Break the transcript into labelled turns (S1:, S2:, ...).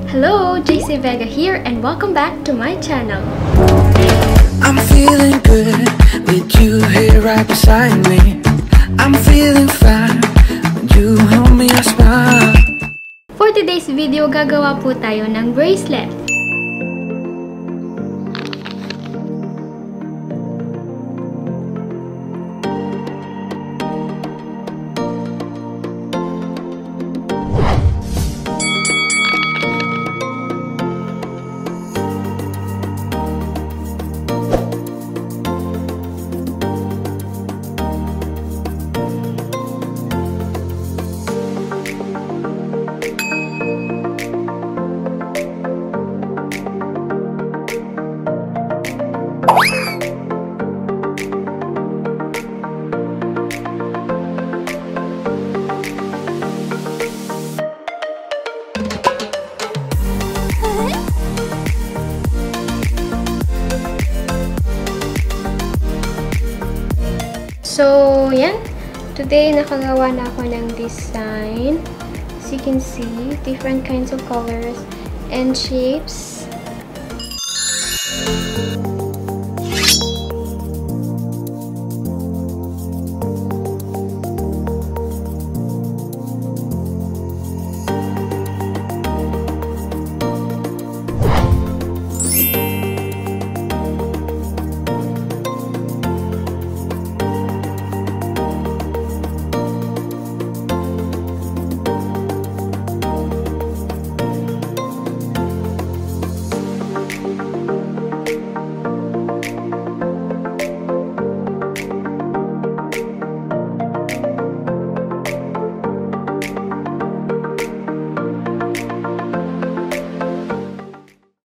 S1: Hello, Vega here and welcome back to my channel.
S2: I'm feeling good with you here right beside me. I'm feeling fine when you hold me a smile.
S1: For today's video, gagawa po tayo ng bracelet. So, yan. Today, nakagawa na ako ng design. As you can see, different kinds of colors and shapes.